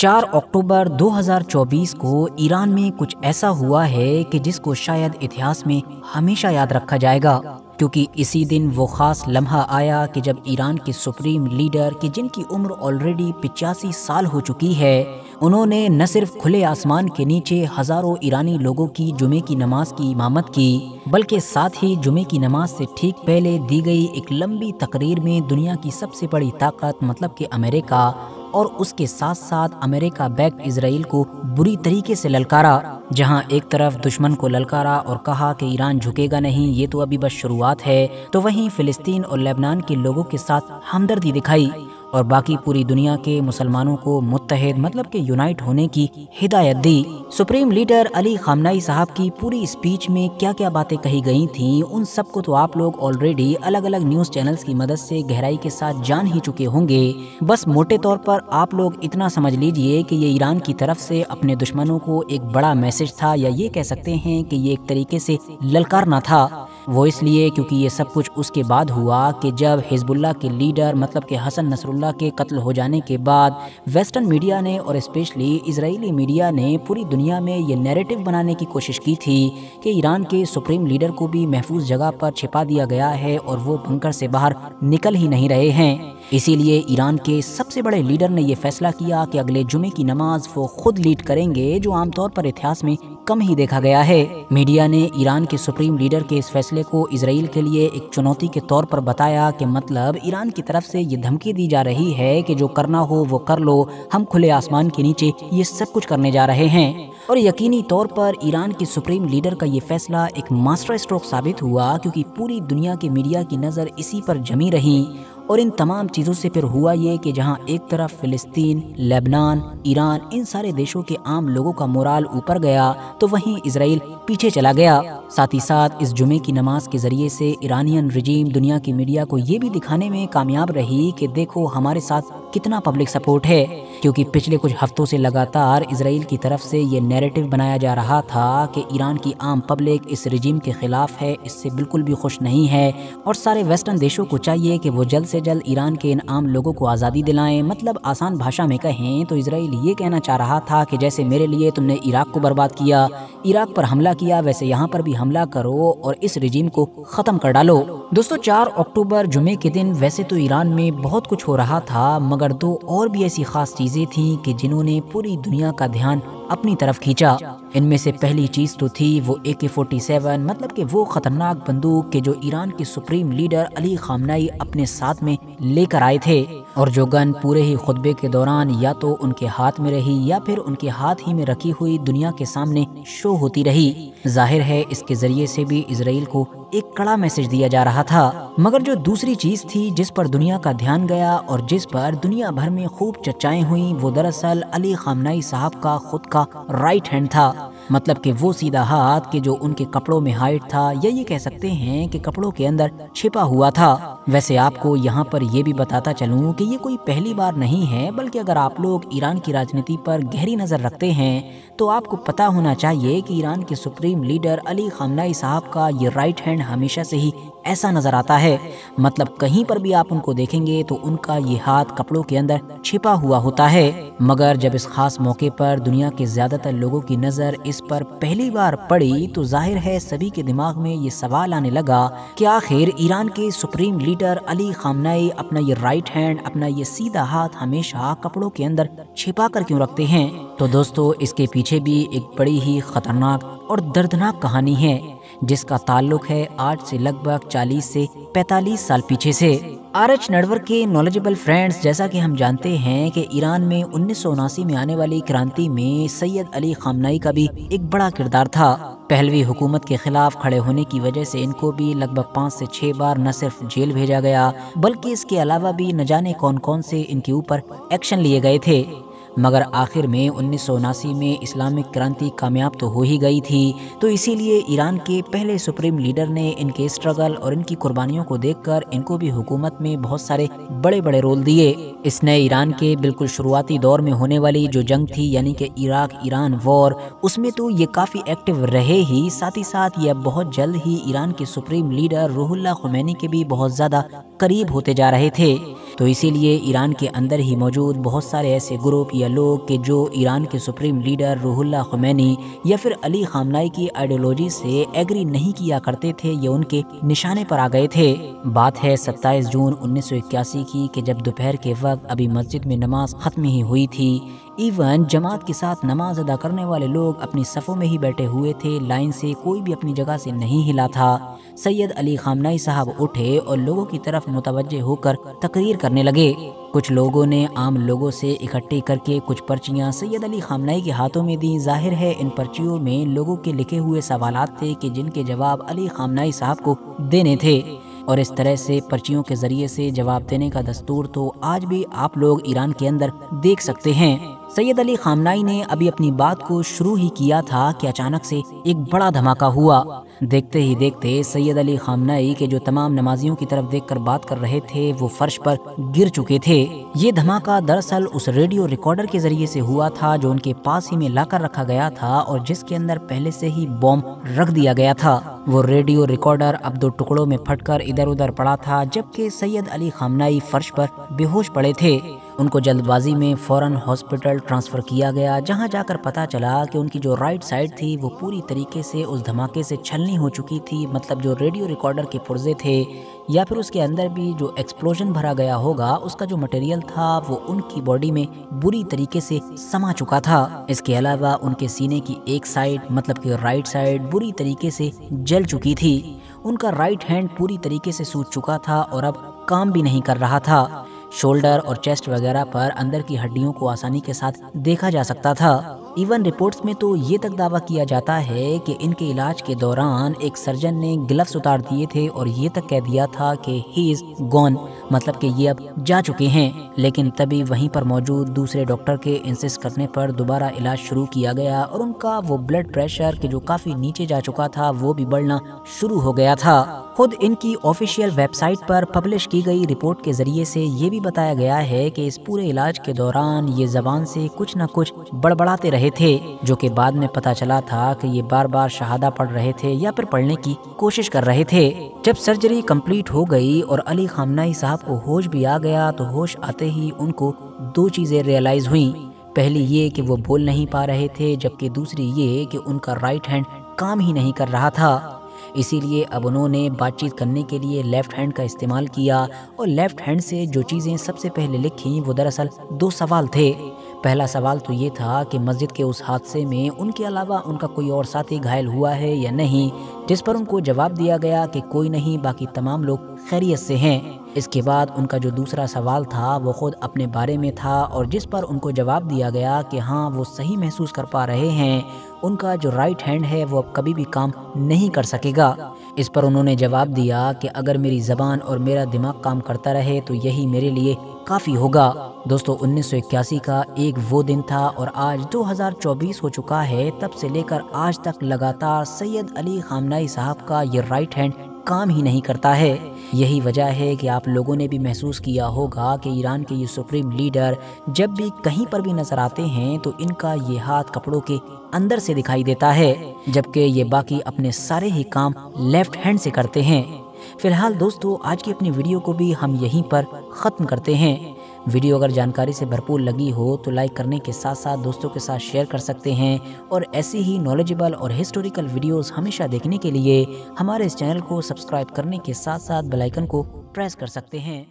4 अक्टूबर 2024 को ईरान में कुछ ऐसा हुआ है कि जिसको शायद इतिहास में हमेशा याद रखा जाएगा, क्योंकि इसी दिन वो ख़ास लम्हा आया कि जब ईरान के सुप्रीम लीडर कि जिनकी उम्र ऑलरेडी 85 साल हो चुकी है, उन्होंने न सिर्फ खुले आसमान के नीचे हज़ारों ईरानी लोगों की जुमे की नमाज की इमामत की, बल्कि साथ ही जुमे की नमाज से ठीक पहले दी गई एक लंबी तकरीर में दुनिया की सबसे बड़ी ताकत मतलब कि अमेरिका और उसके साथ साथ अमेरिका बैक्ड इजराइल को बुरी तरीके से ललकारा। जहां एक तरफ दुश्मन को ललकारा और कहा कि ईरान झुकेगा नहीं, ये तो अभी बस शुरुआत है, तो वहीं फिलिस्तीन और लेबनान के लोगों के साथ हमदर्दी दिखाई और बाकी पूरी दुनिया के मुसलमानों को मुत्तहिद मतलब कि यूनाइट होने की हिदायत दी। सुप्रीम लीडर अली खामनाई साहब की पूरी स्पीच में क्या क्या बातें कही गई थीं, उन सब को तो आप लोग ऑलरेडी अलग अलग न्यूज़ चैनल्स की मदद से गहराई के साथ जान ही चुके होंगे। बस मोटे तौर पर आप लोग इतना समझ लीजिए कि ये ईरान की तरफ से अपने दुश्मनों को एक बड़ा मैसेज था, या ये कह सकते हैं कि ये एक तरीके से ललकारना था। वो इसलिए क्योंकि ये सब कुछ उसके बाद हुआ कि जब हिजबुल्लाह के लीडर मतलब कि हसन नसरुल्लाह के कत्ल हो जाने के बाद वेस्टर्न मीडिया ने और स्पेशली इजरायली मीडिया ने पूरी दुनिया में ये नैरेटिव बनाने की कोशिश की थी कि ईरान के सुप्रीम लीडर को भी महफूज जगह पर छिपा दिया गया है और वो बंकर से बाहर निकल ही नहीं रहे हैं। इसीलिए ईरान के सबसे बड़े लीडर ने यह फैसला किया कि अगले जुमे की नमाज वो खुद लीड करेंगे, जो आमतौर पर इतिहास में कम ही देखा गया है। मीडिया ने ईरान के सुप्रीम लीडर के इस फैसले को इजराइल के लिए एक चुनौती के तौर पर बताया कि मतलब ईरान की तरफ से ये धमकी दी जा रही है कि जो करना हो वो कर लो, हम खुले आसमान के नीचे ये सब कुछ करने जा रहे हैं। और यकीनी तौर पर ईरान के सुप्रीम लीडर का ये फैसला एक मास्टर स्ट्रोक साबित हुआ, क्योंकि पूरी दुनिया के मीडिया की नज़र इसी पर जमी रही। और इन तमाम चीज़ों से फिर हुआ ये कि जहां एक तरफ फिलिस्तीन, लेबनान, ईरान, इन सारे देशों के आम लोगों का मोराल ऊपर गया, तो वहीं इजराइल पीछे चला गया। साथ ही साथ इस जुमे की नमाज के ज़रिए से ईरानियन रिजीम दुनिया की मीडिया को ये भी दिखाने में कामयाब रही कि देखो हमारे साथ कितना पब्लिक सपोर्ट है, क्योंकि पिछले कुछ हफ्तों से लगातार इजराइल की तरफ से ये नैरेटिव बनाया जा रहा था कि ईरान की आम पब्लिक इस रिजीम के खिलाफ है, इससे बिल्कुल भी खुश नहीं है और सारे वेस्टर्न देशों को चाहिए कि वो जल्द से जल्द ईरान के इन आम लोगों को आज़ादी दिलाएं। मतलब आसान भाषा में कहें तो इजराइल ये कहना चाह रहा था कि जैसे मेरे लिए तुमने इराक को बर्बाद किया, इराक पर हमला किया, वैसे यहाँ पर भी हमला करो और इस रिजीम को ख़त्म कर डालो। दोस्तों 4 अक्टूबर जुमे के दिन वैसे तो ईरान में बहुत कुछ हो रहा था, मगर दो और भी ऐसी खास चीज़ें थीं कि जिन्होंने पूरी दुनिया का ध्यान अपनी तरफ खींचा। इनमें से पहली चीज़ तो थी वो AK-47 मतलब कि वो खतरनाक बंदूक के जो ईरान के सुप्रीम लीडर अली खामनाई अपने साथ में लेकर आए थे, और जो गन पूरे ही खुतबे के दौरान या तो उनके हाथ में रही या फिर उनके हाथ ही में रखी हुई दुनिया के सामने शो होती रही। जाहिर है इसके जरिए से भी इजराइल को एक कड़ा मैसेज दिया जा रहा था। मगर जो दूसरी चीज थी जिस पर दुनिया का ध्यान गया और जिस पर दुनिया भर में खूब चर्चाएं हुई, वो दरअसल अली खामनाई साहब का खुद का राइट हैंड था। मतलब कि वो सीधा हाथ कि जो उनके कपड़ों में हाइड था, या ये कह सकते हैं कि कपड़ों के अंदर छिपा हुआ था। वैसे आपको यहाँ पर ये भी बताता चलूँ कि ये कोई पहली बार नहीं है, बल्कि अगर आप लोग ईरान की राजनीति पर गहरी नज़र रखते हैं तो आपको पता होना चाहिए कि ईरान के सुप्रीम लीडर अली खामनाई साहब का ये राइट हैंड हमेशा से ही ऐसा नजर आता है। मतलब कहीं पर भी आप उनको देखेंगे तो उनका ये हाथ कपड़ों के अंदर छिपा हुआ होता है। मगर जब इस खास मौके पर दुनिया के ज्यादातर लोगों की नजर इस पर पहली बार पड़ी तो जाहिर है सभी के दिमाग में ये सवाल आने लगा कि आखिर ईरान के सुप्रीम लीडर अली खामनाई अपना ये राइट हैंड, अपना ये सीधा हाथ हमेशा कपड़ों के अंदर छिपा कर क्यों रखते हैं। तो दोस्तों इसके पीछे भी एक बड़ी ही खतरनाक और दर्दनाक कहानी है, जिसका ताल्लुक है आज से लगभग 40 से 45 साल पीछे से। RH नडवर के नॉलेजेबल फ्रेंड्स, जैसा कि हम जानते हैं कि ईरान में 1979 में आने वाली क्रांति में सैयद अली खामनाई का भी एक बड़ा किरदार था। पहलवी हुकूमत के खिलाफ खड़े होने की वजह से इनको भी लगभग 5 से 6 बार न सिर्फ जेल भेजा गया, बल्कि इसके अलावा भी न जाने कौन कौन से इनके ऊपर एक्शन लिए गए थे। मगर आखिर में 1979 में इस्लामिक क्रांति कामयाब तो हो ही गई थी, तो इसीलिए ईरान के पहले सुप्रीम लीडर ने इनके स्ट्रगल और इनकी कुर्बानियों को देखकर इनको भी हुकूमत में बहुत सारे बड़े बड़े रोल दिए। इसने ईरान के बिल्कुल शुरुआती दौर में होने वाली जो जंग थी यानी कि इराक ईरान वॉर, उसमें तो ये काफ़ी एक्टिव रहे ही, साथ ही साथ ये बहुत जल्द ही ईरान के सुप्रीम लीडर रूहुल्लाह खुमैनी के भी बहुत ज़्यादा قریب ہوتے جا رہے تھے۔ تو اسی لیے ایران کے اندر ہی موجود بہت سارے ایسے گروپ یا لوگ کہ جو ایران کے سپریم لیڈر روح اللہ خمینی یا پھر علی خامنہئی کی آئیڈیولوجی سے ایگری نہیں کیا کرتے تھے، یہ ان کے نشانے پر آ گئے تھے۔ بات ہے 27 جون 1981 کی کہ جب دوپہر کے وقت ابھی مسجد میں نماز ختم ہی ہوئی تھی، ایون جماعت کے ساتھ نماز ادا کرنے والے لوگ اپنی صفوں میں ہی بیٹھے ہوئے تھے، لائن سے کوئی بھی اپنی جگہ سے نہیں ہلا تھا۔ سید علی خامنہئی صاحب اٹھے اور لوگوں کی طرف متوجہ ہو کر تقریر کرنے لگے۔ کچھ لوگوں نے عام لوگوں سے اکٹھے کر کے کچھ پرچیاں سید علی خامنہئی کے ہاتھوں میں دیں۔ ظاہر ہے ان پرچیوں میں لوگوں کے لکھے ہوئے سوالات تھے کہ جن کے جواب علی خامنہئی صاحب کو دینے تھے، اور اس طرح سے پرچیوں کے ذریعے سے جواب دینے کا دستور تو آج بھی آپ لوگ ایران کے اندر دیکھ سکتے ہیں۔ سید علی خامنہئی نے ابھی اپنی بات کو شروع ہی کیا تھا کہ اچانک سے ایک بڑا دھماکہ ہوا۔ دیکھتے ہی دیکھتے سید علی خامنہئی کے جو تمام نمازیوں کی طرف دیکھ کر بات کر رہے تھے وہ فرش پر گر چکے تھے۔ یہ دھماکہ دراصل اس ریڈیو ریکارڈر کے ذریعے سے ہوا تھا جو ان کے پاس ہی میں لا کر رکھا گیا تھا اور جس کے اندر پہلے سے ہی بم رکھ دیا گیا تھا۔ وہ ریڈیو ریکارڈر اب 2 ٹکڑوں میں پھٹ کر ادھر ادھر پڑا تھا، جبکہ سید علی خامنہئی فرش پر بے ہوش پڑے تھے۔ ان کو جلد بازی میں فوراً ہاسپٹل ٹرانسفر کیا گیا، جہاں جا کر پتا چلا کہ ان کی جو رائٹ سائڈ تھی وہ پوری طریقے سے اس دھماکے سے چھلنی ہو چکی تھی۔ مطلب جو ریڈیو ریکارڈر کے پرزے تھے یا پھر اس کے اندر بھی جو ایکسپلوژن بھرا گیا ہوگا اس کا جو مٹیریل تھا وہ ان کی باڈی میں بری طریقے سے سما چکا تھا۔ اس کے علاوہ ان کے سینے کی ایک سائڈ مطلب کہ رائٹ سائڈ بری طریقے سے جل چکی تھی۔ ان کا رائٹ ہینڈ پوری طریقے سے سوج چکا تھا اور اب کام بھی نہیں کر رہا تھا۔ شولڈر اور چیسٹ وغیرہ پر اندر کی ہڈیوں کو آسانی کے ساتھ دیکھا جا سکتا تھا۔ ایون رپورٹس میں تو یہ تک دعویٰ کیا جاتا ہے کہ ان کے علاج کے دوران ایک سرجن نے گلفز اتار دیے تھے اور یہ تک کہہ دیا تھا کہ ہی از گون، مطلب کہ یہ اب جا چکے ہیں، لیکن تبھی وہیں پر موجود دوسرے ڈاکٹر کے انسسٹ کرنے پر دوبارہ علاج شروع کیا گیا اور ان کا وہ بلڈ پریشر کہ جو کافی نیچے جا چکا تھا وہ بھی بڑھنا شروع ہو گیا تھا۔ خود ان کی آفیشیل ویب سائٹ پر پبلش کی گئی رپورٹ کے ذریعے سے یہ بھی بتایا گیا ہے کہ اس پورے علاج کے دوران یہ زبان سے کچھ نہ کچھ بڑبڑاتے رہے تھے، جو کہ بعد میں پتا چلا تھا کہ یہ بار بار شہادہ پڑھ رہے تھے یا پھر پڑھنے کی کوشش کر رہے تھے۔ جب سرجری کمپلیٹ ہو گئی اور علی خامنہئی صاحب کو ہوش بھی آ گیا تو ہوش آتے ہی ان کو 2 چیزیں ریئلائز ہوئیں۔ پہلی یہ کہ وہ بول نہیں پا رہے تھے، جبکہ دوسری یہ کہ ان کا رائٹ ہینڈ کام ہی نہیں کر رہا تھا۔ اسی لیے اب انہوں نے بات چیت کرنے کے لیے لیفٹ ہینڈ کا استعمال کیا اور لیفٹ ہینڈ سے جو چیزیں سب سے پہلے لکھیں وہ دراصل 2 سوال تھے۔ پہلا سوال تو یہ تھا کہ مسجد کے اس حادثے میں ان کے علاوہ ان کا کوئی اور ساتھی گھائل ہوا ہے یا نہیں، جس پر ان کو جواب دیا گیا کہ کوئی نہیں، باقی تمام لوگ خیریت سے ہیں۔ اس کے بعد ان کا جو دوسرا سوال تھا وہ خود اپنے بارے میں تھا اور جس پر ان کو جواب دیا گیا کہ ہاں وہ صحیح محسوس کر پا رہے ہیں، ان کا جو رائٹ ہینڈ ہے وہ اب کبھی بھی کام نہیں کر سکے گا۔ اس پر انہوں نے جواب دیا کہ اگر میری زبان اور میرا دماغ کام کرتا رہے تو یہی میرے لیے کافی ہوگا۔ دوستو 1981 کا ایک وہ دن تھا اور آج 2024 ہو چکا ہے، تب سے لے کر آج تک لگاتار سید علی خامنہئی صاحب کا یہ رائٹ ہینڈ کام ہی نہیں کرتا ہے۔ یہی وجہ ہے کہ آپ لوگوں نے بھی محسوس کیا ہوگا کہ ایران کے یہ سپریم لیڈر جب بھی کہیں پر بھی نظر آتے ہیں تو ان کا یہ ہاتھ کپڑوں کے اندر سے دکھائی دیتا ہے، جبکہ یہ باقی اپنے سارے ہی کام لیفٹ ہینڈ سے کرتے ہیں۔ فی الحال دوستو آج کی اپنی ویڈیو کو بھی ہم یہیں پر ختم کرتے ہیں۔ ویڈیو اگر جانکاری سے بھرپور لگی ہو تو لائک کرنے کے ساتھ ساتھ دوستوں کے ساتھ شیئر کر سکتے ہیں، اور ایسی ہی نالجبل اور ہسٹوریکل ویڈیوز ہمیشہ دیکھنے کے لیے ہمارے اس چینل کو سبسکرائب کرنے کے ساتھ ساتھ بیل آئیکن کو پریس کر سکتے ہیں۔